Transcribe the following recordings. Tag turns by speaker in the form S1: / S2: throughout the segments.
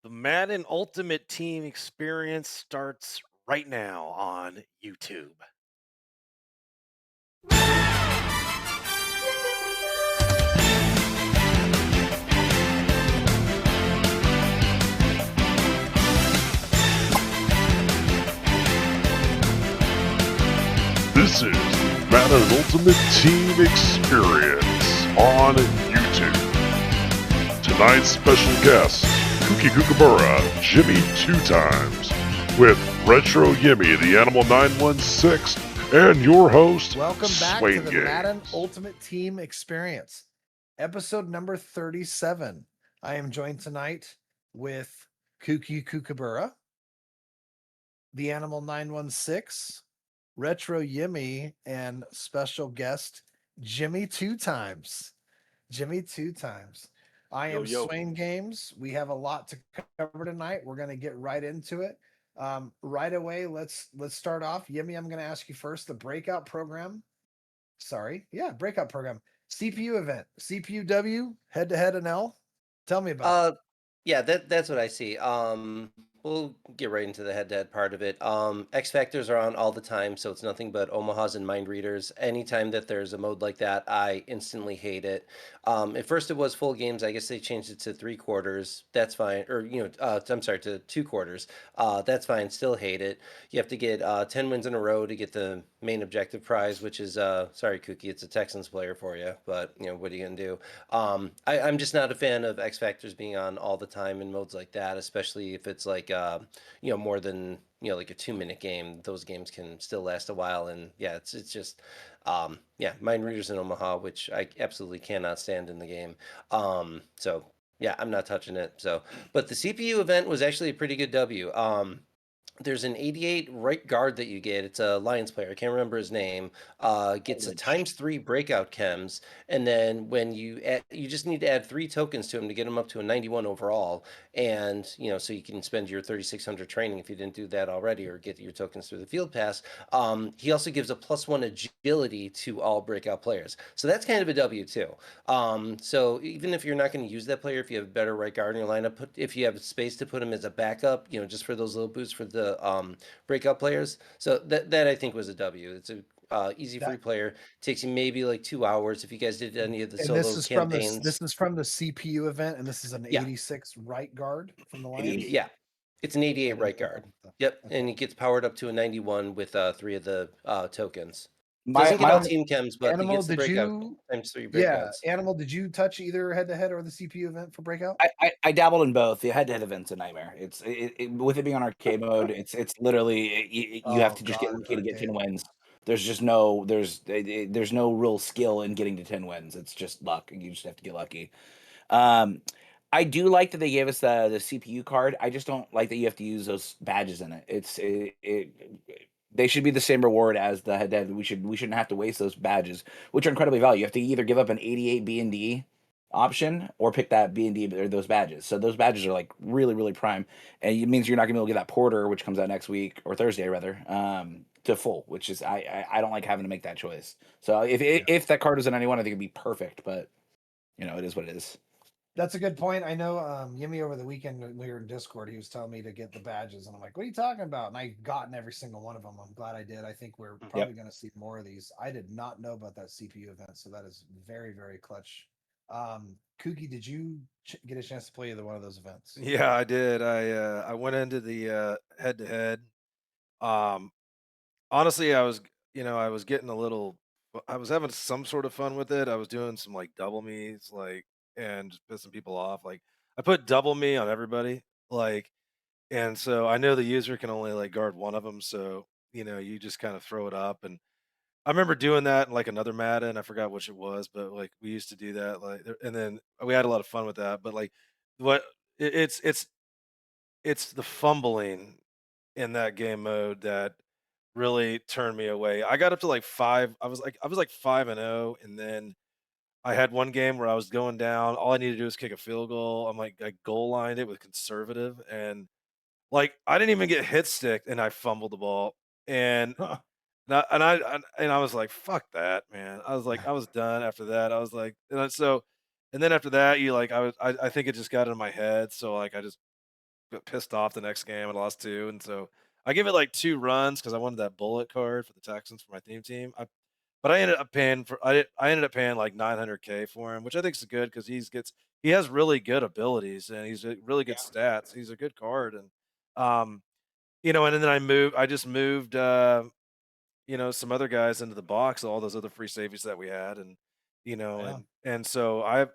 S1: The Madden Ultimate Team experience starts right now on YouTube.
S2: This is the Madden Ultimate Team Experience on YouTube. Tonight's special guests, Kooky Kookaburra, JimiTwotimes, with Retro Yimmy, the Animal 916, and your host,
S3: Welcome back
S2: Swain
S3: to the
S2: Games.
S3: Madden Ultimate Team Experience, episode number 37. I am joined tonight with Kooky Kookaburra, the Animal 916, Retro Yimmy, and special guest JimiTwotimes. JimiTwotimes. I am
S1: Yo.
S3: Swain Games. We have a lot to cover tonight. We're going to get right into it. Right away, let's start off. Yimmy, I'm going to ask you first. The breakout program. Breakout program. CPU event. CPU-W, head-to-head and L. Tell me about it.
S4: Yeah, that's what I see. We'll get right into the head-to-head part of it. X Factors are on all the time, so it's nothing but Omahas and Mind Readers. Anytime that there's a mode like that, I instantly hate it. At first it was full games. I guess they changed it to 3 quarters. That's fine. Or, I'm sorry, to 2 quarters. That's fine. Still hate it. You have to get 10 wins in a row to get the main objective prize, which is, sorry, Kookie, it's a Texans player for you, but, what are you going to do? I'm just not a fan of X Factors being on all the time in modes like that, especially if it's like more than like a 2 minute game. Those games can still last a while, and yeah, it's just Mind Readers in Omaha, which I absolutely cannot stand in the game. So yeah, I'm not touching it. So, but the CPU event was actually a pretty good W. There's an 88 right guard that you get. It's a Lions player. I can't remember his name. Gets a ×3 breakout chems, and then when you add, you just need to add 3 tokens to him to get him up to a 91 overall, and so you can spend your 3600 training if you didn't do that already, or get your tokens through the field pass. He also gives a +1 agility to all breakout players, so that's kind of a W too. So even if you're not going to use that player, if you have a better right guard in your lineup, if you have space to put him as a backup, just for those little boosts for the breakout players. So that I think was a W. It's a easy free
S3: That
S4: player. Takes you maybe like 2 hours if you guys did any of the
S3: and this
S4: solo
S3: is from
S4: campaigns.
S3: this is from the CPU event, and this is an
S4: Yeah,
S3: 86 right guard from the Lions.
S4: yeah. It's an
S3: I
S4: 88
S3: didn't
S4: right
S3: know that.
S4: guard. Yep,
S3: Okay.
S4: and he gets powered up to a 91 with 3 of the tokens.
S5: My
S4: Doesn't get
S5: my
S4: all
S3: Animal,
S5: only
S4: team chems, but he
S3: Animal,
S4: gets the
S3: did
S4: breakout
S3: you?
S4: ×3
S3: Yeah,
S4: breakouts.
S3: Animal, did you touch either head-to-head or the CPU event for breakout?
S5: I dabbled in both. The head-to-head event's a nightmare. With it being on arcade mode, it's literally you have
S3: Oh
S5: to just get
S3: God,
S5: lucky to get
S3: arcade.
S5: 10 wins. There's just no there's no real skill in getting to 10 wins. It's just luck. You just have to get lucky. Um, I do like that they gave us the CPU card. I just don't like that you have to use those badges in it. They should be the same reward as the head-to-head. We shouldn't have to waste those badges, which are incredibly valuable. You have to either give up an 88 B and D option or pick that B and D or those badges. So those badges are like really really prime, and it means you're not gonna be able to get that Porter, which comes out next week or Thursday rather, to full, which is I don't like having to make that choice. So
S3: Yeah.
S5: if that card was an anyone, I think it'd be perfect, but it is what it is.
S3: That's a good point. I know Yimmy over the weekend when we were in Discord, he was telling me to get the badges, and I'm like, "What are you talking about?" And I've gotten every single one of them. I'm glad I did. I think we're
S5: Yep.
S3: probably going to see more of these. I did not know about that CPU event, so that is very, very clutch. Kookie, did you get a chance to play either one of those events?
S1: Yeah, I did. I went into the head to head. Um Honestly, I was getting a little I was having some sort of fun with it. I was doing some like double me's and just pissing people off. Like I put double me on everybody. And so I know the user can only like guard one of them, so you just kind of throw it up. And I remember doing that in like another Madden. I forgot which it was, but like we used to do that. And then we had a lot of fun with that. But like, what it, it's the fumbling in that game mode that really turned me away. I got up to like five. I was like 5-0, and then I had one game where I was going down. All I needed to do was kick a field goal. I goal lined it with conservative, and like I didn't even get hit stick, and I fumbled the ball. And and I was like, "Fuck that, man!" I was done after that. I was like, and then after that, you like, I think it just got in my head. So like, pissed off the next game and lost 2, and so I give it like 2 runs because I wanted that bullet card for the Texans for my theme team. But I ended up paying like 900K for him, which I think is good because he has really good abilities and he's really good stats. He's a good card, and um, and then I just moved some other guys into the box, all those other free safeties that we had, and
S3: Yeah.
S1: and so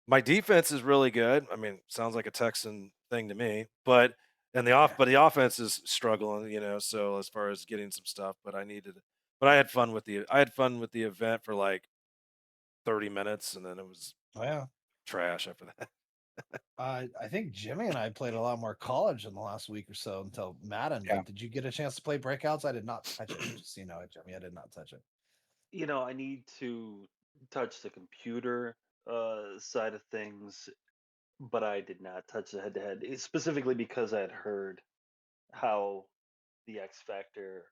S1: my defense is really good. I mean, sounds like a Texan thing to me, but but the offense is struggling, so as far as getting some stuff, but I had fun with the event for like 30 minutes and then it was
S3: Oh, yeah.
S1: trash after that.
S3: I think Jimmy and I played a lot more college in the last week or so until Madden.
S5: Yeah.
S3: But did you get a chance to play Breakouts? I did not touch it. Just so you know, Jimmy, I did not touch it.
S6: I need to touch the computer side of things, but I did not touch the head-to-head, specifically because I had heard how the X Factor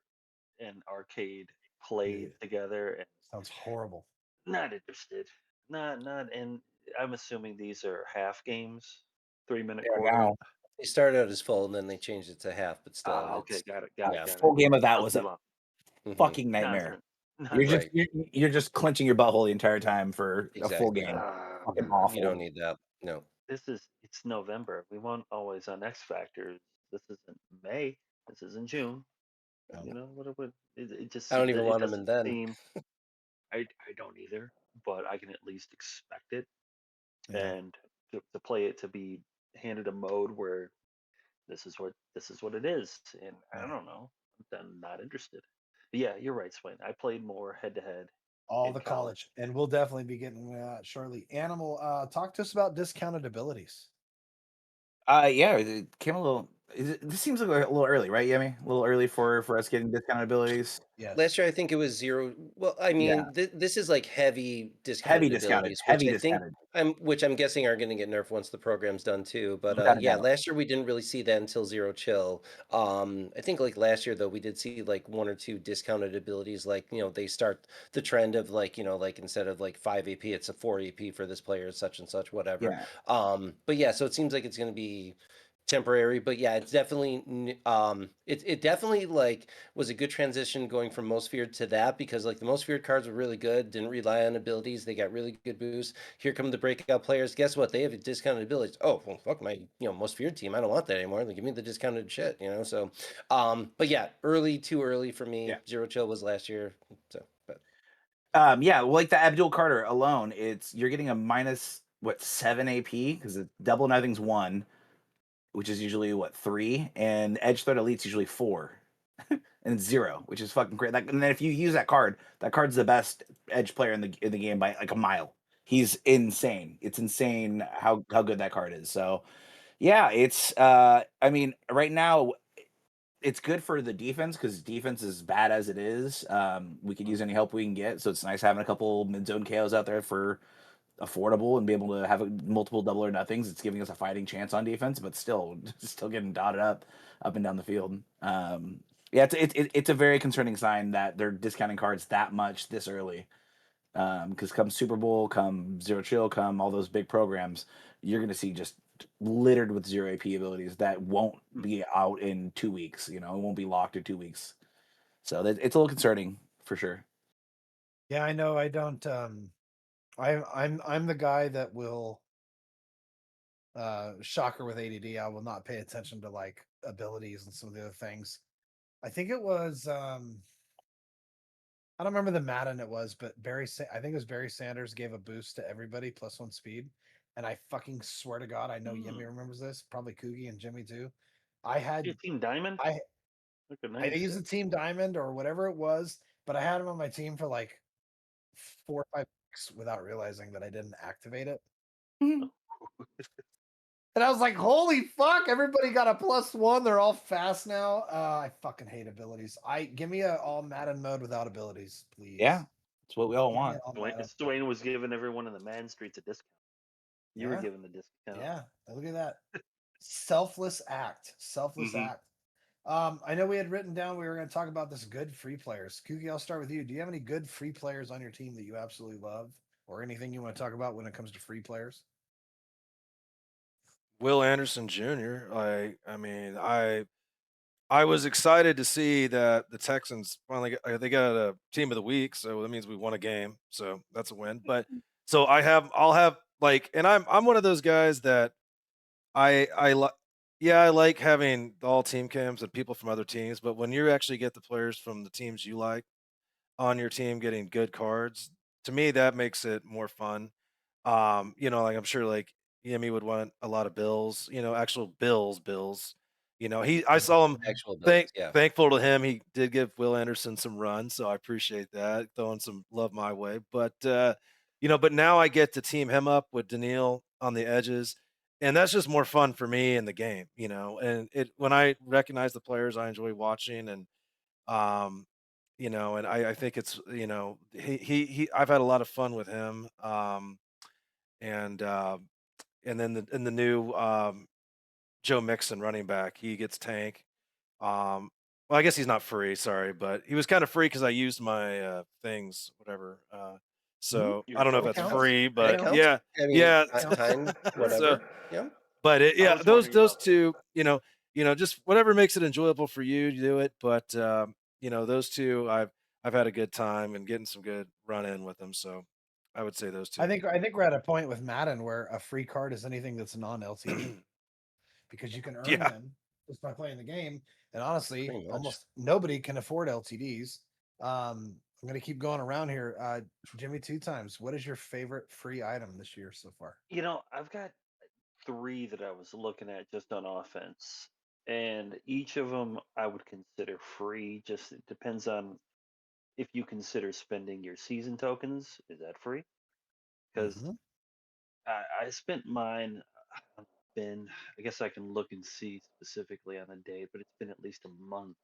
S6: and arcade
S3: Yeah,
S6: played together, and
S3: sounds horrible.
S6: not interested. Not, and I'm assuming these are half games, 3-minute
S5: There
S6: quarter.
S5: now.
S4: They started out as full and then they changed it to half, but still,
S6: Ah, okay,
S4: it's
S6: got it,
S5: A
S6: got it.
S5: full game of that
S6: Still
S5: was
S6: too
S5: a
S6: long.
S4: mhm,
S5: fucking nightmare.
S6: Nonsense,
S5: You're just
S6: nonsense.
S4: right,
S5: you're just clenching your butthole the entire time for a full
S4: exactly.
S5: game.
S6: Ah,
S5: Fucking
S4: You don't
S5: awful.
S4: need that. No,
S6: it's November. We won't always on X Factors. This isn't May. This isn't June.
S3: Um,
S6: It just
S4: I don't even
S6: it
S4: want them in
S6: doesn't
S4: then.
S6: seem. I don't either, but I can at least expect it,
S3: yeah,
S6: and to play it, to be handed a mode where this is what it is, and I
S3: yeah.
S6: don't know. I'm not interested. But yeah, you're right, Swain. I played more head to head
S3: All
S6: in
S3: the
S6: college.
S3: college, and we'll definitely be getting into that shortly. Animal, talk to us about discounted abilities.
S5: Yeah, it came a little. This seems like a little early, right, Yemi? A little early for us getting discounted abilities.
S4: Last
S3: Yes,
S4: year, I think it was 0. Well, I
S5: Yeah,
S4: mean, this is like heavy
S5: heavy
S4: discounted
S5: discounted,
S4: abilities,
S5: heavy discounted,
S4: which I'm guessing are gonna get nerfed once the program's done too. But,
S5: without a
S4: yeah,
S5: doubt.
S4: last year we didn't really see that until Zero Chill. I think, like, last year, though, we did see, like, 1 or 2 discounted abilities, like, they start the trend of, like, like, instead of, like, 5 AP, it's a 4 AP for this player, such and such, whatever.
S5: Yeah,
S4: But, yeah, so it seems like it's gonna be temporary, but, yeah, it's definitely it definitely, like, was a good transition going from most feared to that because like the most feared cards were really good, didn't rely on abilities, they got really good boosts. Here come the breakout players. Guess what? They have discounted abilities. Oh well, fuck my most feared team. I don't want that anymore. Like, give me the discounted shit. So, but yeah, too early for me.
S5: yeah.
S4: Zero Chill was last year. So, but
S5: Yeah, well, like the Abdul Carter alone, you're getting a minus what 7 AP because double nothing's 1, which is usually what 3, and Edge Threat Elite's usually 4, and it's 0, which is fucking great. And then if you use that card's the best Edge player in the game by like a mile. He's insane. It's insane how good that card is. So yeah, I mean, right now it's good for the defense because defense is bad as it is. We could use any help we can get, so it's nice having a couple mid zone KOs out there for affordable and be able to have multiple double or nothings. It's giving us a fighting chance on defense, but still getting dotted up and down the field. Yeah, it's a very concerning sign that they're discounting cards that much this early. Because come Super Bowl, come Zero Chill, come all those big programs, you're going to see just littered with 0 AP abilities that won't be out in 2 weeks. It won't be locked in 2 weeks. So it's a little concerning for sure.
S3: yeah, I know. I don't. I'm the guy that will shocker with ADD. I will not pay attention to like abilities and some of the other things. I think it was I don't remember the Madden it was, but I think it was Barry Sanders gave a boost to everybody +1 speed. And I fucking swear to God, I know Yemi remembers this, probably Coogie and Jimmy too. I
S6: Your
S3: had
S6: team Diamond.
S3: I
S6: Look at
S3: I think it was
S6: namesake.
S3: a Team Diamond or whatever it was, but I had him on my team for like 4 or 5 weeks without realizing that I didn't activate it. And I was like, holy fuck, everybody got a +1. They're all fast now. I fucking hate abilities. Give me a all Madden mode without abilities,
S5: Yeah,
S3: please.
S5: it's what we all
S3: Give me
S5: want.
S3: an all
S6: Swain,
S3: Madden.
S6: Swain was giving everyone in the man streets a discount. You were
S3: Yeah,
S6: given the discount.
S3: yeah. Look at that. Selfless act. Selfless
S6: Hmm.
S3: act. I know we had written down we were going to talk about this good free players. Kuki, I'll start with you. Do you have any good free players on your team that you absolutely love, or anything you want to talk about when it comes to free players?
S1: Will Anderson Jr. I mean, I was excited to see that the Texans finally they got a team of the week, so that means we won a game, so that's a win. But so I'll have like, and I'm one of those guys that I like. Yeah, I like having all team cams and people from other teams, but when you actually get the players from the teams you like on your team getting good cards, to me that makes it more fun. Like I'm sure like Yemi would want a lot of bills, actual bills. I
S3: Yeah.
S1: saw him
S4: Actual bills, yeah.
S1: thankful to him. He did give Will Anderson some runs, so I appreciate that. Throwing some love my way. But now I get to team him up with Daniil on the edges. And that's just more fun for me in the game, and it when I recognize the players I enjoy watching um, and I think it's he I've had a lot of fun with him. And then the new Joe Mixon running back, he gets Tank. Well, I guess he's not free, sorry, but he was kind of free because I used my things, whatever. So
S6: Your
S1: I don't know if
S3: That
S1: that's
S6: tokens.
S3: counts.
S1: free,
S3: That
S4: That
S1: but
S3: counts.
S4: counts.
S1: yeah,
S4: I mean,
S1: yeah.
S3: Counts.
S4: time,
S1: so,
S4: whatever. Yeah.
S1: but
S6: I
S1: yeah,
S6: was
S1: those
S6: wondering
S1: those
S6: about that.
S1: two, just whatever makes it enjoyable for you, you do it. But those two, I've had a good time and getting some good run in with them. So I would say those two.
S3: I think we're at a point with Madden where a free card is anything that's non-LTD because you can earn
S1: Yeah.
S3: them just by playing the game. And honestly,
S4: Pretty much.
S3: almost nobody can afford LTDs. I'm gonna keep going around here. Jimmy, two times. What is your favorite free item this year so far?
S6: I've got three that I was looking at just on offense, and each of them I would consider free. Just it depends on if you consider spending your season tokens. Is that free? Because
S3: Mhm.
S6: I spent mine. Been I guess I can look and see specifically on the date, but it's been at least a month.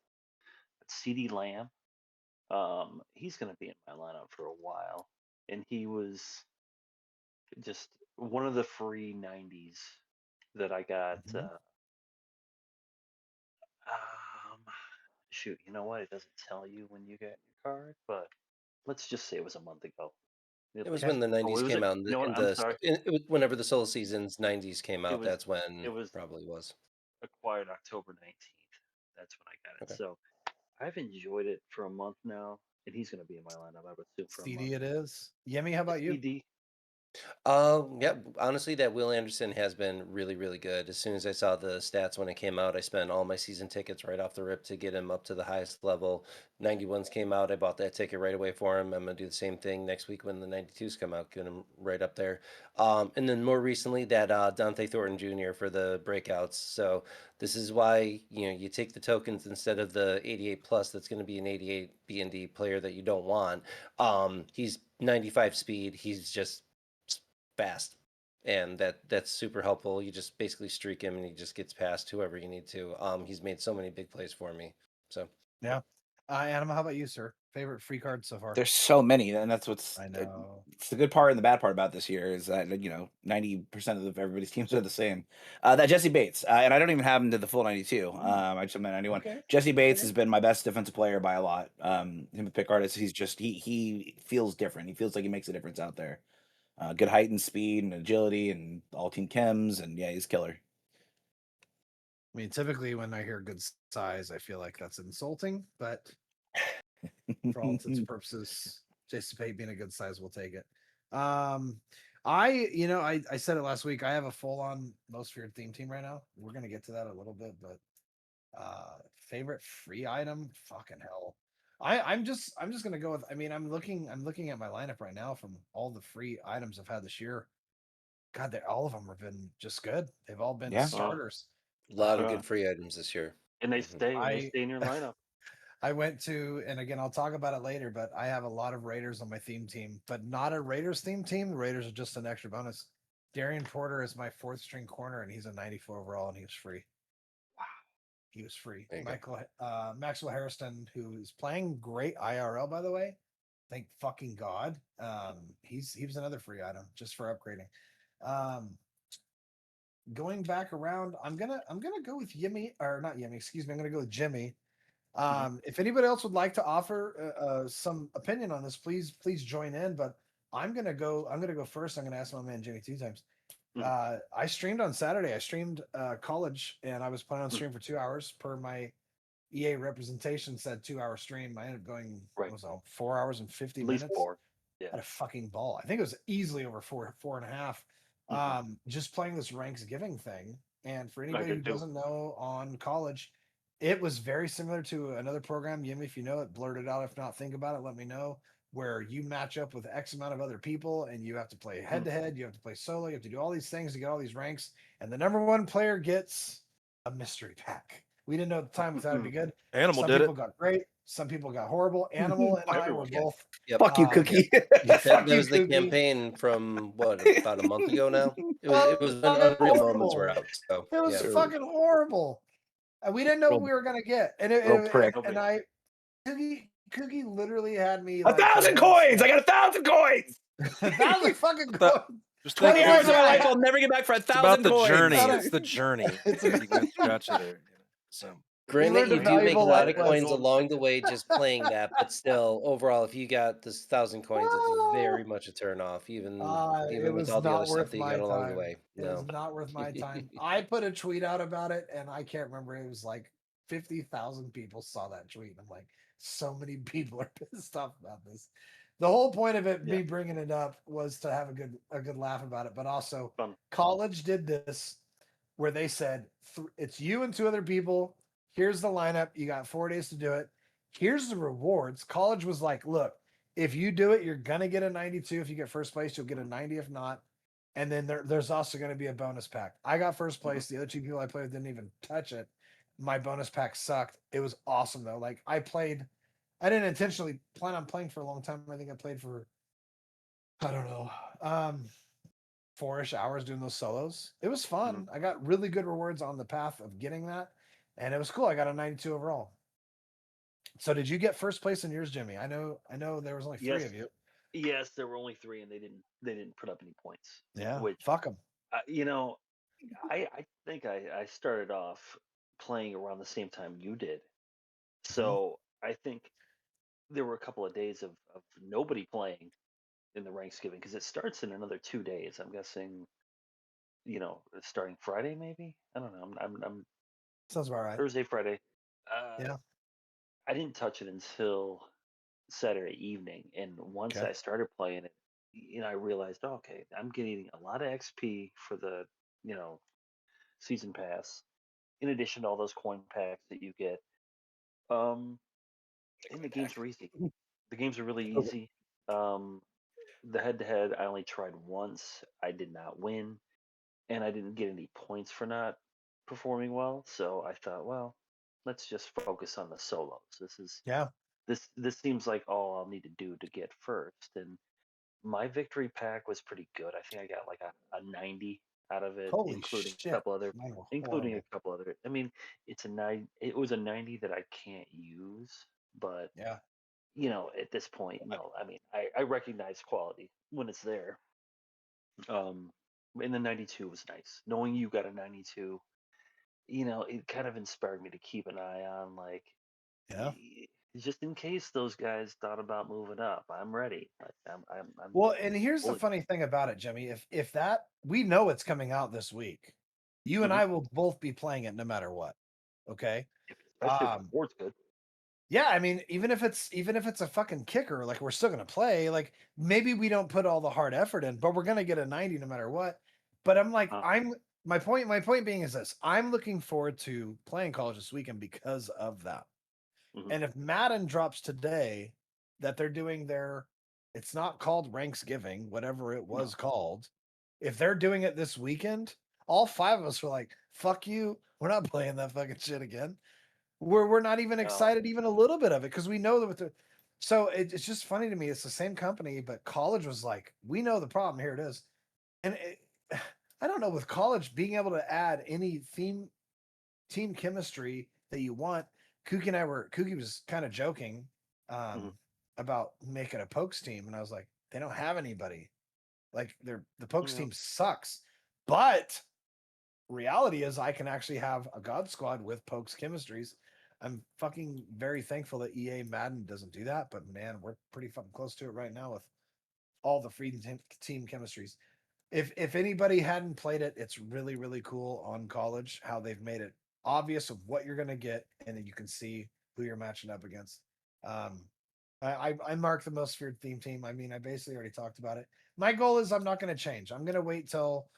S6: CD Lamb, he's going to be in my lineup for a while, and he was just one of the free 90s that I got.
S3: Mhm.
S6: Um, Shoot, you know what? It doesn't tell you when you get your card, but let's just say it was a month ago.
S4: It was
S3: Okay.
S4: when the
S6: Oh, it
S4: 90s
S6: was
S4: came
S6: it.
S4: out,
S6: You know what? I'm sorry.
S4: it was whenever the Soul Seasons 90s came
S6: It
S4: out,
S6: was
S4: that's when
S6: it was
S4: probably was.
S6: acquired October 19th. That's when I got it.
S4: Okay.
S6: So I've enjoyed it for a month now, and he's going to be in my lineup. I would assume for a month.
S3: CD it is. Yemi, how about you?
S6: CD.
S4: Yeah, honestly, that Will Anderson has been really, really good. As soon as I saw the stats when it came out, I spent all my season tickets right off the rip to get him up to the highest level. 91s came out, I bought that ticket right away for him. I'm gonna do the same thing next week when the 92s come out, get him right up there. And then more recently, that Dante Thornton Jr. for the breakouts. So this is why you take the tokens instead of the 88 plus. That's going to be an 88 B and D player that you don't want. He's 95 speed. He's just fast, and that's super helpful. You just basically streak him, and he just gets past whoever you need to. He's made so many big plays for me. So
S3: Yeah. Anima, how about you, sir? Favorite free card so far?
S5: There's so many, and that's what's
S3: I know.
S5: it's the good part and the bad part about this year is that 90% of everybody's teams are the same. That Jesse Bates, and I don't even have him to the full 92.
S3: Mm,
S5: I just have him at 91.
S3: okay.
S5: Jesse Bates
S3: Okay.
S5: has been my best defensive player by a lot. Him with pick artists, he's just he feels different. He feels like he makes a difference out there. Good height and speed and agility and all team chems, and yeah, he's killer.
S3: I mean, typically when I hear good size, I feel like that's insulting, but for all intents and purposes, Jason Pate being a good size, we'll take it. Um, I said it last week. I have a full on most feared theme team right now. We're gonna get to that a little bit, but favorite free item, fucking hell. I'm just gonna go with. I mean, I'm looking at my lineup right now from all the free items I've had this year. God, they all of them have been just good. They've all been
S5: Yeah.
S6: Oh,
S3: starters.
S4: a lot of
S6: yeah.
S4: good free items this year.
S6: And they
S4: Hmm.
S6: stay and they
S3: I
S6: stay in your lineup.
S3: I went to, and again, I'll talk about it later, but I have a lot of Raiders on my theme team, but not a Raiders theme team. The Raiders are just an extra bonus. Darian Porter is my fourth string corner, and he's a 94 overall, and he was free. He was free.
S4: There you go.
S3: Maxwell Harrison, who is playing great IRL, by the way. Thank fucking God. He was another free item just for upgrading. Um, Going back around, I'm gonna go with Yimmy, or not Yimmy, excuse me. I'm gonna go with Jimmy.
S6: Mhm.
S3: If anybody else would like to offer some opinion on this, please join in. But I'm gonna go. I'm gonna go first. I'm gonna ask my man Jimmy two times. I streamed on Saturday. I streamed college, and I was planning on streaming for 2 hours per my EA representation said 2 hour stream. I ended up going
S6: Right.
S3: what was it, 4 hours and 50
S6: At least
S3: minutes.
S6: 4. Yeah.
S3: Had a fucking ball. I think it was easily over four and a half. Just playing this Ranksgiving thing. And for
S6: I
S3: anybody who
S6: did too.
S3: doesn't know, on college, it was very similar to another program. Yimmy, if you know it, blurt it out. If not, think about it. Let me know. Where you match up with X amount of other people, and you have to play head to head. You have to play solo. You have to do all these things to get all these ranks. And the number one player gets a mystery pack. We didn't know at the time if that would be good.
S1: Animal
S3: Some
S1: did it.
S3: people got great. Some people got horrible. Animal and I were
S6: Everyone.
S3: both.
S4: Yep.
S5: Fuck you,
S3: Um,
S5: Cookie.
S4: That
S3: Fuck you,
S4: was the
S3: Cookie.
S4: campaign from what, about a month ago now? It was when
S3: Fucking
S4: Unreal Moments were
S3: horrible.
S4: out. So
S3: It was
S4: yeah.
S3: fucking horrible. And we didn't know what
S5: Little-
S3: we were gonna get. And
S5: little prick.
S3: Cookie literally had me
S5: A
S3: like
S5: 1,000 coins! I got 1,000 coins!
S3: 1,000 fucking
S1: That-
S3: coins.
S1: Just
S5: 20
S1: think,
S5: hours of my
S3: Yeah.
S5: life I'll never get back for
S1: it's about
S5: 1,000
S1: the
S5: coins.
S1: journey.
S3: Shut up.
S1: It's the journey.
S3: It's
S1: You got you there. You know, so
S4: Granted,
S3: learned a
S4: you do make a
S3: valuable
S4: lot
S3: life
S4: of coins
S3: lesson.
S4: along the way just playing that, but still, overall, if you got this 1,000 coins, it's very much a turn off, even
S3: It
S4: with
S3: was
S4: all the other
S3: not
S4: stuff
S3: worth
S4: that you
S3: my
S4: got along the
S3: time.
S4: way.
S3: It was
S4: No.
S3: not worth my time. I put a tweet out about it, and I can't remember. It was like 50,000 people saw that tweet. I'm like, so many people are pissed off about this. The whole point of it, me bringing it up, was to have a good laugh about it. But also,
S6: Fun.
S3: college did this where they said it's you and 2 other people. Here's the lineup. You got 4 days to do it. Here's the rewards. College was like, look, if you do it, you're gonna get a 92. If you get first place, you'll get a 90. If not, and then there's also going to be a bonus pack. I got first place. The other 2 people I played with didn't even touch it. My bonus pack sucked. It was awesome though. Like I didn't intentionally plan on playing for a long time. I think I played for, I don't know, 4-ish hours doing those solos. It was fun. I got really good rewards on the path of getting that, and it was cool. I got a 92 overall. So did you get first place in yours, Jimmy? I know there was only 3 of you.
S6: Yes, there were only 3, and they didn't put up any points.
S3: Yeah,
S6: Which
S3: fuck them.
S6: I think I started off playing around the same time you did, so I think there were a couple of days of nobody playing in the Ranksgiving because it starts in another 2 days. I'm guessing, starting Friday maybe. I don't know. I'm
S3: Sounds about right.
S6: Thursday, Friday.
S3: Yeah.
S6: I didn't touch it until Saturday evening, and once
S3: Okay.
S6: I started playing it, I realized, okay, I'm getting a lot of XP for the, season pass, in addition to all those coin packs that you get. Um, and the games are easy. The games are really easy. The head-to-head, I only tried once. I did not win, and I didn't get any points for not performing well. So I thought, well, let's just focus on the solos.
S3: Yeah.
S6: This seems like all I'll need to do to get first. And my victory pack was pretty good. I think I got like a 90 out of it,
S3: Holy
S6: including
S3: shit.
S6: a couple other,
S3: Mine were
S6: including a
S3: horrible.
S6: couple other. I mean, it's a 9. It was a 90 that I can't use, but
S3: Yeah.
S6: at this point, I mean, I recognize quality when it's there. And the 92 was nice. Knowing you got a 92, it kind of inspired me to keep an eye on, like,
S3: Yeah.
S6: just in case those guys thought about moving up. I'm ready. Like, I'm
S3: Well, and here's the
S6: fully.
S3: funny thing about it, Jimmy. If that, we know it's coming out this week, you and
S6: Mhm.
S3: I will both be playing it no matter what. Okay.
S6: Especially if the reward's good.
S3: Yeah, I mean, even if it's a fucking kicker, like we're still gonna play. Like maybe we don't put all the hard effort in, but we're gonna get a 90 no matter what. But I'm like, my point being is this: I'm looking forward to playing college this weekend because of that.
S6: Mhm.
S3: And if Madden drops today that they're doing it's not called Ranksgiving, whatever it was called. If they're doing it this weekend, all 5 of us were like, fuck you. We're not playing that fucking shit again. We're not even
S6: No.
S3: excited even a little bit of it because we know that so it's just funny to me. It's the same company, but college was like, we know the problem. Here it is. And I don't know, with college being able to add any team chemistry that you want. Kookie was kind of joking about making a pokes team, and I was like, they don't have anybody. Like the pokes team sucks. But reality is I can actually have a god squad with pokes chemistries. I'm fucking very thankful that EA Madden doesn't do that, but man, we're pretty fucking close to it right now with all the free team chemistries. if anybody hadn't played it, it's really really cool on college how they've made it obvious of what you're gonna get, and then you can see who you're matching up against. Um, I mark the most feared theme team. I mean, I basically already talked about it. My goal is I'm not going to change. I'm going to wait till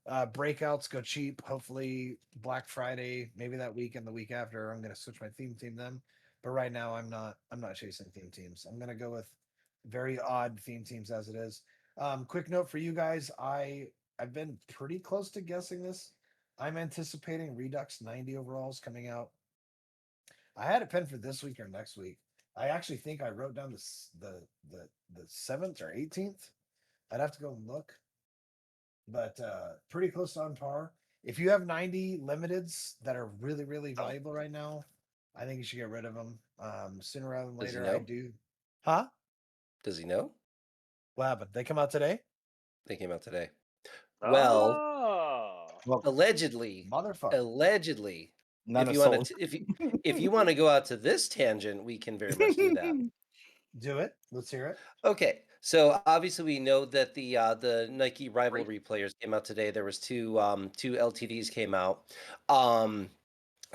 S3: breakouts go cheap. Hopefully Black Friday, maybe that week and the week after. I'm going to switch my theme team then. But right now, I'm not. I'm not chasing theme teams. I'm going to go with very odd theme teams as it is. Quick note for you guys. I've been pretty close to guessing this. I'm anticipating Redux 90 overalls coming out. I had it pinned for this week or next week. I actually think I wrote down the 7th or 18th. I'd have to go and look, but pretty close to on par. If you have 90 limiteds that are really really valuable right now, I think you should get rid of them sooner rather than
S4: Does he
S3: later. I
S4: know?
S3: do. Huh?
S4: Does he know?
S3: What happened? They come out today?
S4: They came out today. Well,
S6: Oh,
S5: Well,
S4: allegedly,
S3: Motherfucker.
S4: allegedly,
S5: none
S4: if
S5: is
S4: you want
S5: sold.
S4: to, if you want to go out to this tangent, we can very much do that.
S3: Do it. Let's hear it.
S4: Okay, so obviously we know that the Nike rivalry players came out today. There was two LTDs came out. Um,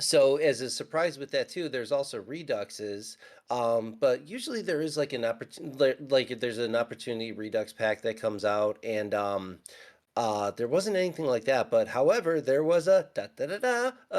S4: so as a surprise with that too, there's also reduxes. But usually there is like an opportunity, like there's an opportunity redux pack that comes out, and there wasn't anything like that, but however, there was a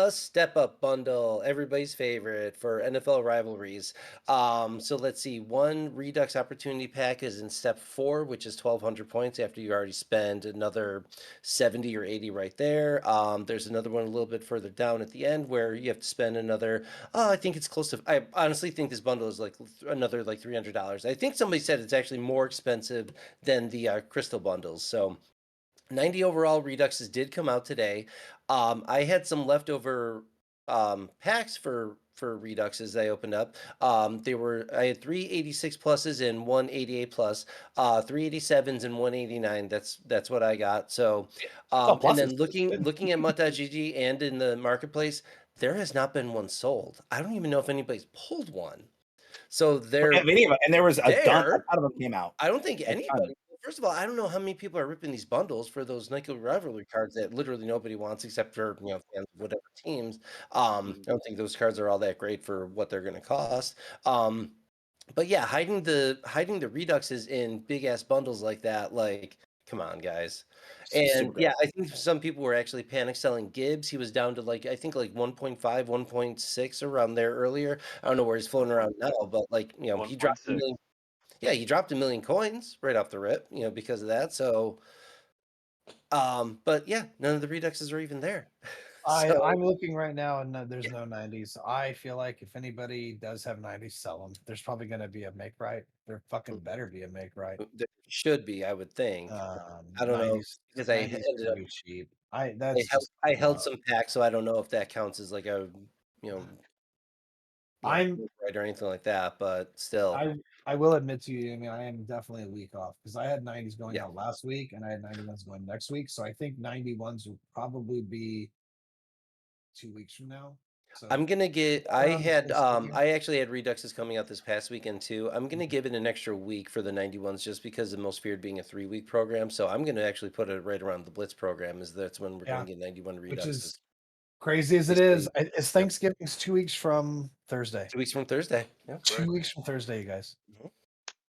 S4: step up bundle, everybody's favorite for NFL rivalries. So let's see, one Redux opportunity pack is in step 4, which is 1,200 points after you already spend another 70 or 80 right there. There's another one a little bit further down at the end where you have to spend another. I think it's close to. I honestly think this bundle is like another like $300. I think somebody said it's actually more expensive than the crystal bundles. So 90 overall reduxes did come out today. I had some leftover packs for reduxes that I opened up. I had 386 pluses and 188 plus, 387s and 189. That's what I got. So
S5: Oh,
S4: and
S5: pluses.
S4: then looking at Mut.gg and in the marketplace, there has not been one sold. I don't even know if anybody's pulled one. So they're
S5: And there was a ton
S4: there.
S5: of them came out.
S4: I don't think
S5: A ton.
S4: anybody. First of all, I don't know how many people are ripping these bundles for those Nike rivalry cards that literally nobody wants except for fans of whatever teams. I don't think those cards are all that great for what they're going to cost. Um, but yeah, hiding the reduxes in big ass bundles like that, like come on, guys. And
S5: Super
S4: yeah,
S5: good.
S4: I think some people were actually panic selling Gibbs. He was down to like I think like 1.5, 1.6 around there earlier. I don't know where he's floating around now, but like he dropped a
S6: 1.6.
S4: million. Yeah, he dropped a million coins right off the rip, because of that. So, but yeah, none of the reduxes are even there. So,
S3: I'm looking right now and there's
S4: yeah,
S3: no 90s. I feel like if anybody does have 90s, sell them. There's probably going to be a make right. There fucking better be a make right.
S4: there should be, I would think. I don't know
S3: 90s
S4: because
S3: 90s can be cheap.
S4: I
S3: That's
S4: held
S3: just
S4: I held some packs, so I don't know if that counts as like a you know
S3: I'm
S4: right or anything like that. But still,
S3: I will admit to you, I mean, I am definitely a week off because I had 90s going
S4: yeah.
S3: out last week and I had 91s going next week. So I think 91s will probably be 2 weeks from now. So
S4: I'm gonna get.
S3: right around this Thanksgiving.
S4: I actually had reduxes coming out this past weekend too. I'm gonna give it an extra week for the 91s just because of Most Feared being a 3-week program. So I'm gonna actually put it right around the Blitz program. That's when we're gonna
S3: Yeah,
S4: get 91
S3: which
S4: reduxes.
S3: is crazy as it is.
S4: Basically,
S3: It's
S4: yep,
S3: Thanksgiving's 2 weeks from Thursday.
S4: 2 weeks from Thursday. Yeah.
S6: Right.
S3: 2 weeks from Thursday, you guys.
S4: Mhm.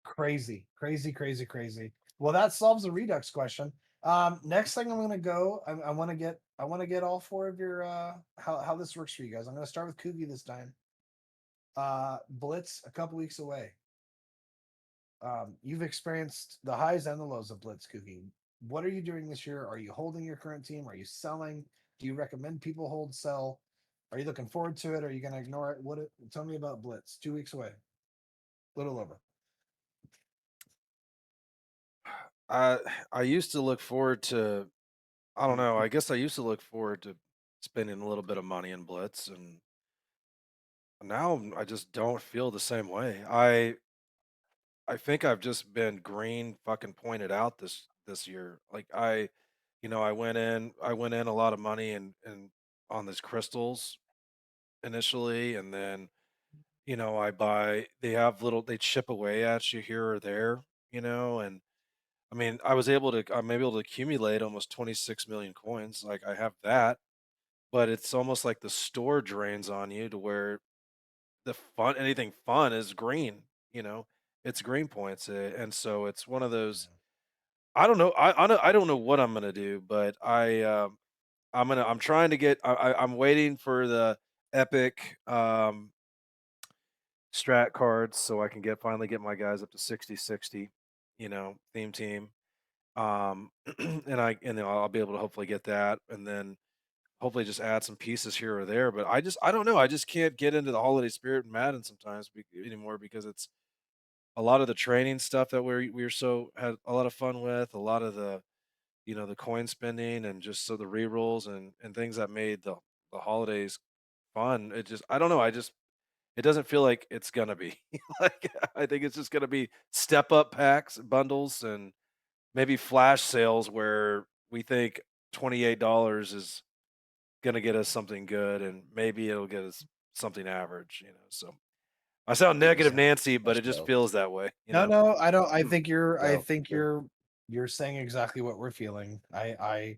S3: Crazy, crazy, crazy, crazy. Well, that solves the Redux question. Next thing I'm gonna go. I want to get all 4 of your how this works for you guys. I'm gonna start with Kugi this time. Blitz a couple weeks away. You've experienced the highs and the lows of Blitz, Kugi. What are you doing this year? Are you holding your current team? Are you selling? Do you recommend people hold, sell? Are you looking forward to it? Are you going to ignore it? Tell me about Blitz. 2 weeks away, little over.
S1: I I used to look forward to I don't know, I guess I used to look forward to spending a little bit of money in Blitz, and now I just don't feel the same way. I think I've just been green fucking pointed out this year. Like I went in a lot of money and on these crystals initially, and then I buy they have little they chip away at you here or there, and I mean, I'm able to accumulate almost 26 million coins. Like I have that, but it's almost like the store drains on you to where anything fun is green, you know, it's green points. And so it's one of those, I don't know. I don't know what I'm going to do, but I'm trying to get, I'm waiting for the epic, strat cards so I can finally get my guys up to 60-60, you know, theme team. And then I'll be able to hopefully get that, and then hopefully just add some pieces here or there. But I don't know. I just can't get into the holiday spirit in Madden sometimes anymore because it's a lot of the training stuff that we were so had a lot of fun with, a lot of the, you know, the coin spending and just so the rerolls and things that made the holidays fun. It just I don't know. It doesn't feel like it's gonna be. Like, I think it's just gonna be step up packs, bundles, and maybe flash sales where we think $28 is gonna get us something good, and maybe it'll get us something average, you know, so I sound negative
S3: 50%
S1: Nancy, but
S3: flash
S1: it just
S3: sales.
S1: feels that way, you
S3: No,
S1: know?
S3: no, I don't. I
S5: Mm,
S3: think you're. I
S5: no,
S3: think
S5: sure.
S3: you're saying exactly what we're feeling. I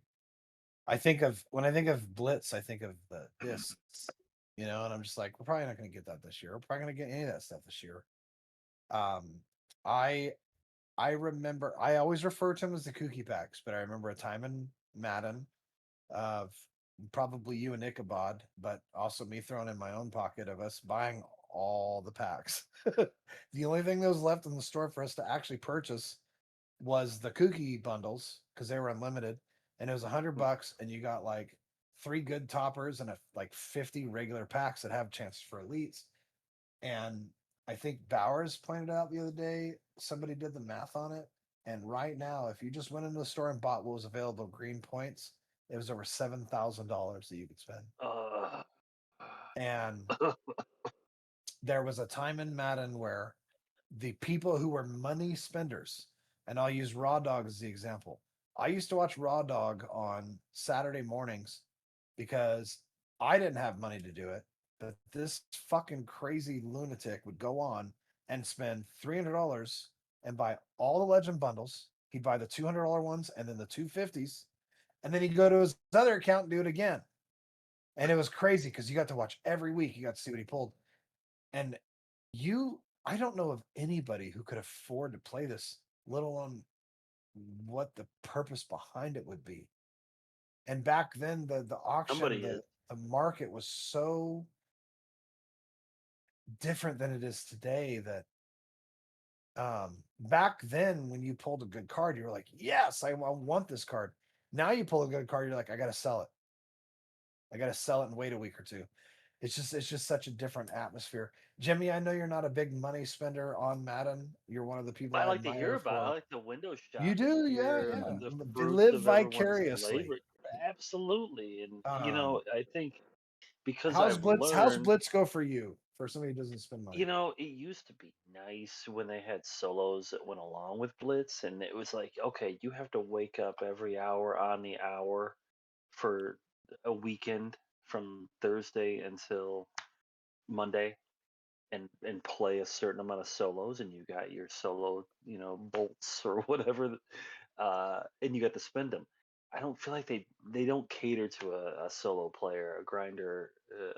S3: think of when I think of Blitz, I think of the discs, you know, and I'm just like, we're probably not going to get that this year. We're probably going to get any of that stuff this year. Um, I I remember I always refer to them as the kooky packs, but I remember a time in Madden of probably you and Ichabod, but also me throwing in my own pocket of us buying all the packs. The only thing that was left in the store for us to actually purchase was the kooky bundles because they were unlimited, and it was $100, and you got like 3 good toppers and like 50 regular packs that have chances for elites. And I think Bowers pointed out the other day, somebody did the math on it. And right now, if you just went into the store and bought what was available green points, it was over $7,000 that you could spend.
S6: Uh,
S3: And there was a time in Madden where the people who were money spenders, and I'll use Raw Dog as the example. I used to watch Raw Dog on Saturday mornings because I didn't have money to do it, but this fucking crazy lunatic would go on and spend $300 and buy all the legend bundles. He'd buy the $200 ones and then the 250s, and then he'd go to his other account and do it again. And it was crazy because you got to watch every week. You got to see what he pulled. And I don't know of anybody who could afford to play this, let alone what the purpose behind it would be. And back then, the auction,
S6: somebody is.
S3: the market was so different than it is today that back then when you pulled a good card, you were like, yes, I want this card. Now you pull a good card, you're like, I gotta sell it. I gotta sell it and wait a week or two. It's just such a different atmosphere. Jimmy, I know you're not a big money spender on Madden. You're one of the people
S6: I
S3: I
S6: like to hear
S3: admire
S6: about it. I
S3: for.
S6: like the window
S3: You
S6: shopping and
S3: do, yeah,
S6: hear
S3: yeah.
S6: the fruits
S3: Live
S6: of everyone's
S3: vicariously.
S6: labor. Absolutely. And,
S3: Um,
S6: I think because
S3: how's
S6: I've
S3: Blitz? How's
S6: learned,
S3: Blitz go for you? For somebody who doesn't spend money.
S6: it used to be nice when they had solos that went along with Blitz. And it was like, okay, you have to wake up every hour on the hour for a weekend from Thursday until Monday and play a certain amount of solos, and you got your solo, bolts or whatever, and you got to spend them. I don't feel like they don't cater to a solo player, a grinder,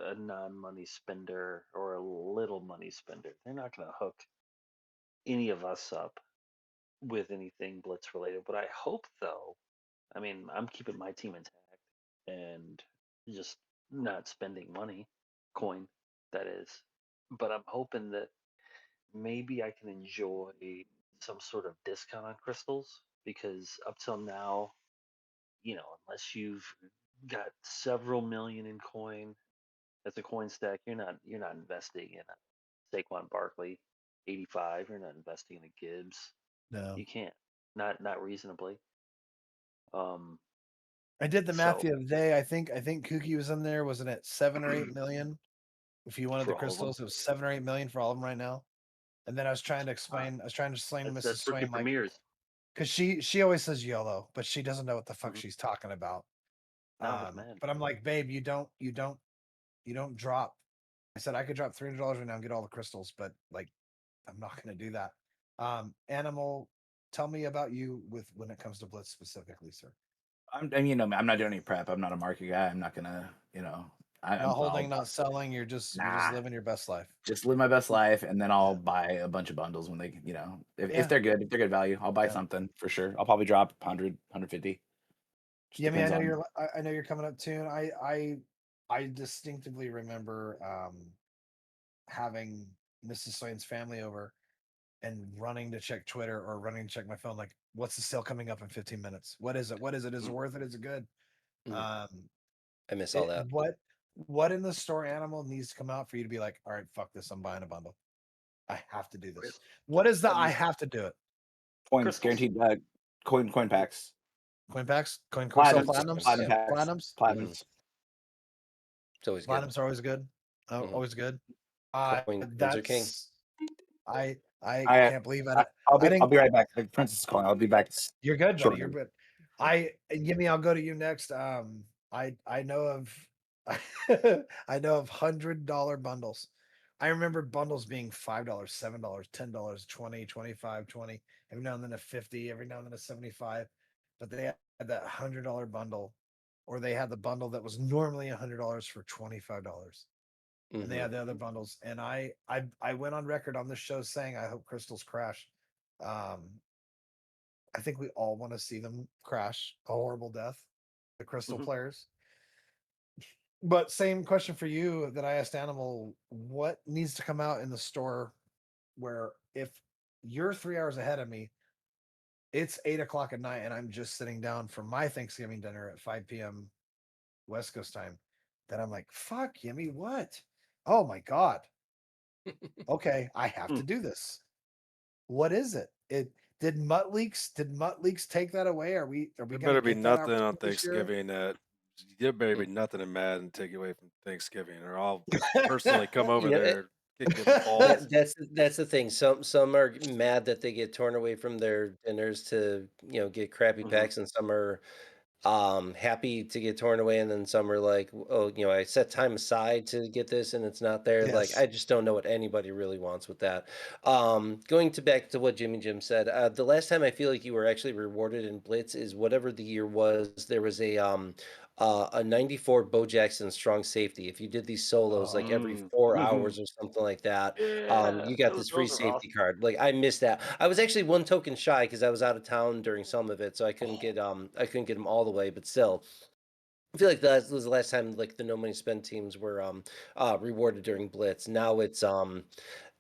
S6: a non-money spender, or a little money spender. They're not going to hook any of us up with anything Blitz related. But I hope, though, I mean, I'm keeping my team intact and just not spending money, coin, that is. But I'm hoping that maybe I can enjoy some sort of discount on crystals because up till now, unless you've got several million in coin as a coin stack, you're not investing in a Saquon Barkley 85. You're not investing in a Gibbs.
S3: No,
S6: You can't. Not reasonably. Um.
S3: I did the math
S6: So
S3: the other day. I think Kooky was in there. Wasn't it 7 or 8 million? If you wanted the
S6: for all of them,
S3: crystals, it was 7 or 8 million for all of them right now. And then I was trying to
S6: uh,
S3: explain. I was trying to explain to
S6: that's
S3: Mrs.
S6: rookie
S3: Swain like,
S6: premieres.
S3: because she always says YOLO, but she doesn't know what the fuck
S6: Mhm.
S3: she's talking about.
S6: Not with men.
S3: But I'm like, babe, you don't drop. I said I could drop $300 right now and get all the crystals, but like, I'm not going to do that. Animal tell me about you with when it comes to Blitz specifically, sir.
S5: I'm not doing any prep. I'm not a market guy. I'm not gonna,
S3: Not holding, not selling. You're just
S5: nah,
S3: living your best life.
S5: just live my best life, and then I'll buy a bunch of bundles when they, if
S3: Yeah.
S5: if they're good value, I'll buy
S3: Yeah.
S5: something for sure. I'll probably drop 100, 150. Just
S3: Yeah, I mean,
S5: depends on.
S3: I know you're coming up soon. I distinctively remember having Mrs. Swain's family over and running to check Twitter or running to check my phone, like, what's the sale coming up in 15 minutes? What is it? What is it? Is it worth it? Is it good?
S4: I miss all that.
S3: What in the store animal needs to come out for you to be like, all right, fuck this, I'm buying a bundle. I have to do this. What is the I have to do it?
S5: Points guaranteed. Coin packs.
S3: Coin packs, coin
S5: Platinums,
S3: platinums,
S5: platinum packs,
S3: platinums.
S5: platinums.
S4: It's always good.
S3: Platinums are always good. Always good.
S4: Coins are king.
S3: That's I
S5: I-
S3: can't believe
S5: I'll be right back. The princess is calling. I'll be back.
S3: You're good, buddy.
S5: shortly.
S3: You're good. Gimme, I'll go to you next. I know of I know of $100 bundles. I remember bundles being $5, $7, $10, 20, 25, 20, every now and then a 50, every now and then a 75. But they had that $100 bundle, or they had the bundle that was normally $100 for $25. And they had the other bundles. And I went on record on this show saying I hope crystals crash. I think we all want to see them crash a horrible death, the crystal players. But same question for you that I asked Animal: what needs to come out in the store where if you're 3 hours ahead of me, it's 8 o'clock at night, and I'm just sitting down for my Thanksgiving dinner at 5 p.m. West Coast time, that I'm like, fuck, Yimmy, what? Oh my god. Okay, I have to do this. What is it? Did Mutt Leaks take that away? Are we
S1: There
S3: gonna
S1: better be
S3: get that
S1: nothing on
S3: opportunity this year?
S1: Thanksgiving that there better be nothing in Madden to take away from Thanksgiving, or I'll personally come over
S4: Yeah,
S1: there, kick you in the balls.
S4: that's the thing. Some are mad that they get torn away from their dinners to get crappy packs, and some are happy to get torn away, and then some are like, oh, I set time aside to get this and it's not there. Like,
S3: Yes.
S4: I just don't know what anybody really wants with that. Going to back to what Jimmy Jim said, the last time I feel like you were actually rewarded in Blitz is whatever the year was. There was a 94 Bo Jackson strong safety. If you did these solos like every 4 hours or something like that, you got this free
S6: those are
S4: safety
S6: awesome.
S4: card. Like, I missed that. I was actually one token shy because I was out of town during some of it, so I couldn't get them all the way. But still, I feel like that was the last time like the no money spend teams were rewarded during Blitz. Now it's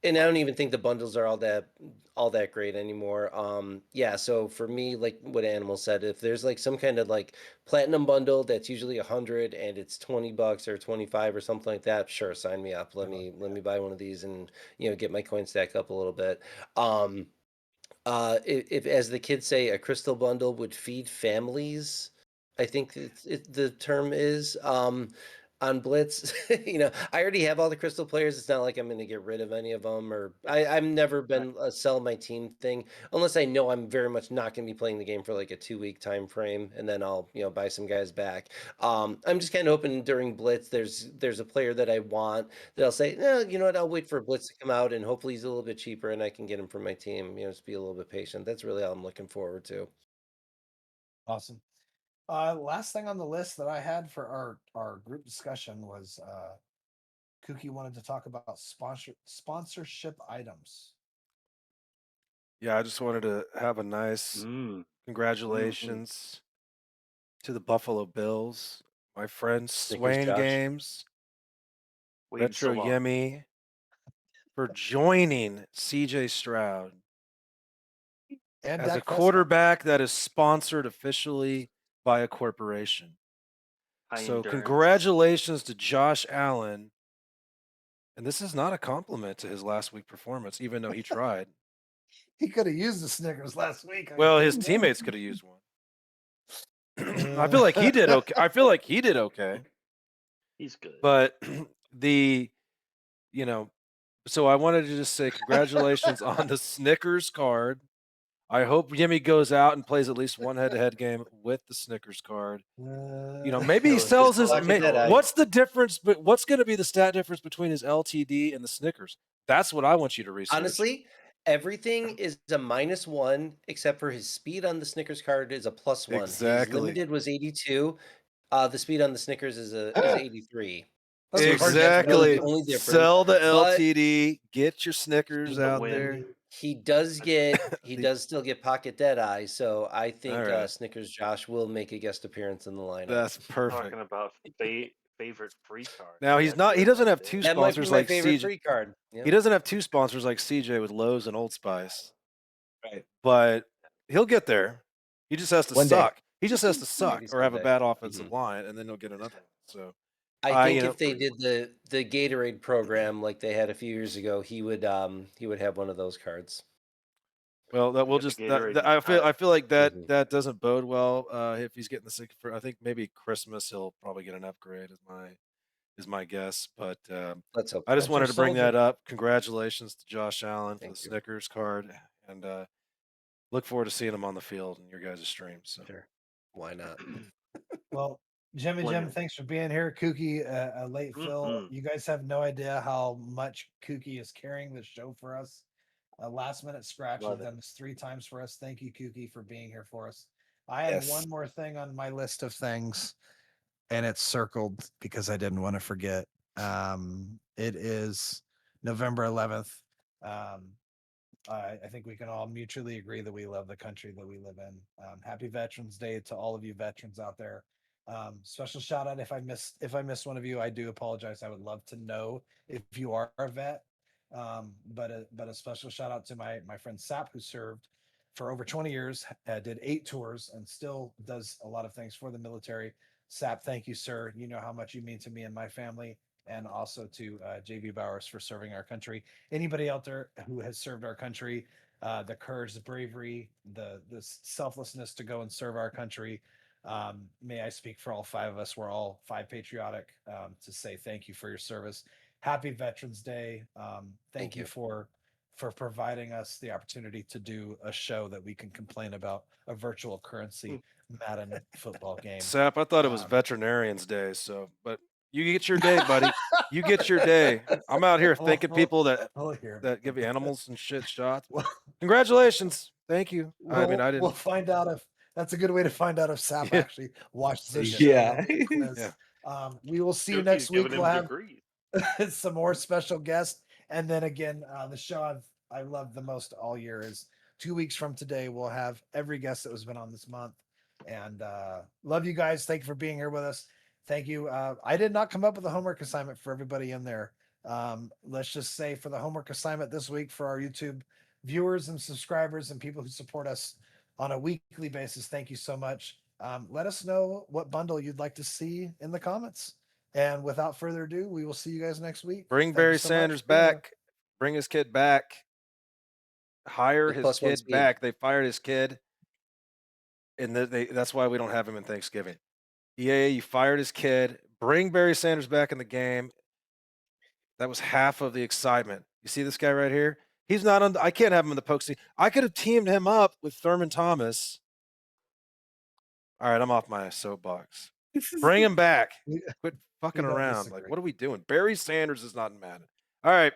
S4: and I don't even think the bundles are all that great anymore. Yeah, so for me, like what Animal said, if there's like some kind of like platinum bundle that's usually 100 and it's $20 or 25 or something like that, sure, sign me up. Let me buy one of these and get my coin stack up a little bit. If, as the kids say, a crystal bundle would feed families, I think the term is on Blitz. I already have all the crystal players. It's not like I'm going to get rid of any of them, or I've never been a sell my team thing unless I know I'm very much not going to be playing the game for like a 2 week time frame, and then I'll buy some guys back. I'm just kind of hoping during Blitz there's a player that I want that I'll say, no, you know what, I'll wait for Blitz to come out and hopefully he's a little bit cheaper and I can get him for my team. Just be a little bit patient. That's really all I'm looking forward to.
S3: Awesome. Last thing on the list that I had for our group discussion was Kookie wanted to talk about sponsorship items.
S1: Yeah, I just wanted to have a nice congratulations to the Buffalo Bills, my friend
S4: Snickers
S1: Swain
S4: Josh.
S1: Games,
S6: Waiting so
S1: Retro
S6: long.
S1: Yemi, for joining CJ Stroud
S3: And
S1: as a
S3: Dak Prescott.
S1: quarterback that is sponsored officially by a corporation.
S6: High
S1: So
S6: endurance.
S1: congratulations to Josh Allen. And this is not a compliment to his last week performance, even though he tried.
S3: He could have used the Snickers last week.
S1: Well, his teammates could have used one. I feel like he did okay.
S6: He's good.
S1: But so I wanted to just say congratulations on the Snickers card. I hope Yimmy goes out and plays at least one head-to-head game with the Snickers card. Maybe he sells his. What's the difference? But what's going to be the stat difference between his LTD and the Snickers? That's what I want you to research.
S4: Honestly, Everything is a -1 except for his speed on the Snickers card is a +1. His
S1: Exactly.
S4: limited was 82. The speed on the Snickers is 83.
S3: Those are
S4: So
S3: hard
S4: that's really the
S1: Exactly.
S4: only difference.
S1: Sell the
S4: But
S1: LTD. Get your Snickers
S6: In the
S1: out
S6: win.
S1: there.
S4: he does
S1: The-
S4: still get pocket Deadeye, so I
S1: all
S4: think
S1: right.
S4: Snickers Josh will make a guest appearance in the lineup.
S1: That's perfect.
S6: Talking about favorite free card.
S1: Now
S6: You
S1: he's
S6: got
S1: not. He
S6: good
S1: doesn't
S6: right
S1: have
S6: there.
S1: two
S4: That might be
S1: sponsors
S4: my
S1: like
S4: favorite
S1: CJ.
S4: free card.
S1: He
S4: Yeah.
S1: doesn't have two sponsors like CJ with Lowe's and Old Spice,
S5: Right.
S1: but he'll get there. He just has to
S5: One day.
S1: suck. He just has to suck
S4: Maybe
S1: or have a
S4: someday.
S1: bad offensive line, and then he'll get another one. So
S4: I think
S1: you know,
S4: if they did the Gatorade program like they had a few years ago, he would have one of those cards.
S1: well, that will
S6: Get the
S1: just
S6: Gatorade
S1: that I feel like that
S4: Mhm.
S1: that doesn't bode well if he's getting the sick for. I think maybe Christmas he'll probably get an upgrade is my guess. But
S4: Let's hope
S1: I just
S4: so.
S3: Winter
S1: wanted to bring that
S3: Soldier.
S1: up. Congratulations to Josh Allen for the
S4: Thank you.
S1: Snickers card, and look forward to seeing him on the field in your guys' stream. So
S4: Sure. Why not?
S3: Well, Jim and Jim,
S6: Plenty.
S3: thanks for being here. Kooky, a late Phil.
S6: Mhm.
S3: You guys have no idea how much Kooky is carrying the show for us. A last minute scratch.
S6: Love
S3: You've
S6: it.
S3: done this 3 times for us. Thank you, Kooky, for being here for us. I had
S5: Yes.
S3: one more thing on my list of things, and it's circled because I didn't want to forget. It is November 11th. I think we can all mutually agree that we love the country that we live in. Happy Veterans Day to all of you veterans out there. Special shout out if I missed one of you, I do apologize. I would love to know if you are a vet. But a special shout out to my friend Sap, who served for over 20 years, did 8 tours, and still does a lot of things for the military. Sap, thank you, sir. You know how much you mean to me and my family, and also to JB Bowers for serving our country. Anybody out there who has served our country, the courage, the bravery, the selflessness to go and serve our country. May I speak for all 5 of us? We're all 5 patriotic to say thank you for your service. Happy Veterans Day. Thank
S4: Thank
S3: you
S4: you.
S3: for providing us the opportunity to do a show that we can complain about, a virtual currency Madden football game.
S1: Sap, I thought it was Veterinarians Day. So, but you get your day, buddy. You get your day. I'm out here thanking people that give animals and shit shots.
S3: Well,
S1: Congratulations. Thank you. I mean, I
S3: we'll
S1: didn't.
S3: find out if that's a good way to find out if Sap
S1: Yeah.
S3: actually watched the show.
S5: Yeah.
S3: The quiz.
S1: Yeah.
S3: We will see you
S6: Cookie's
S3: next week.
S6: giving
S3: We'll
S6: him
S3: have
S6: degrees.
S3: some more special guests, and then again, the show I love the most all year is 2 weeks from today. We'll have every guest that was been on this month, and love you guys. Thank you for being here with us. Thank you. I did not come up with a homework assignment for everybody in there. Let's just say for the homework assignment this week for our YouTube viewers and subscribers and people who support us on a weekly basis, thank you so much. Let us know what bundle you'd like to see in the comments. And without further ado, we will see you guys next week.
S1: Bring
S3: Thank you
S1: Barry
S3: so much
S1: Sanders
S3: for being here.
S1: back. Bring his kid back. Hire
S4: With
S1: his
S4: +1
S1: kid
S4: speed.
S1: back. They fired his kid, and that's why we don't have him in Thanksgiving. EA, you fired his kid. Bring Barry Sanders back in the game. That was half of the excitement. You see this guy right here? He's not on. I can't have him in the poke seat. I could have teamed him up with Thurman Thomas. All right, I'm off my soapbox. Bring him back.
S3: We-
S1: Quit fucking
S3: we don't
S1: around.
S3: disagree.
S1: Like, what are we doing? Barry Sanders is not in Madden. All right.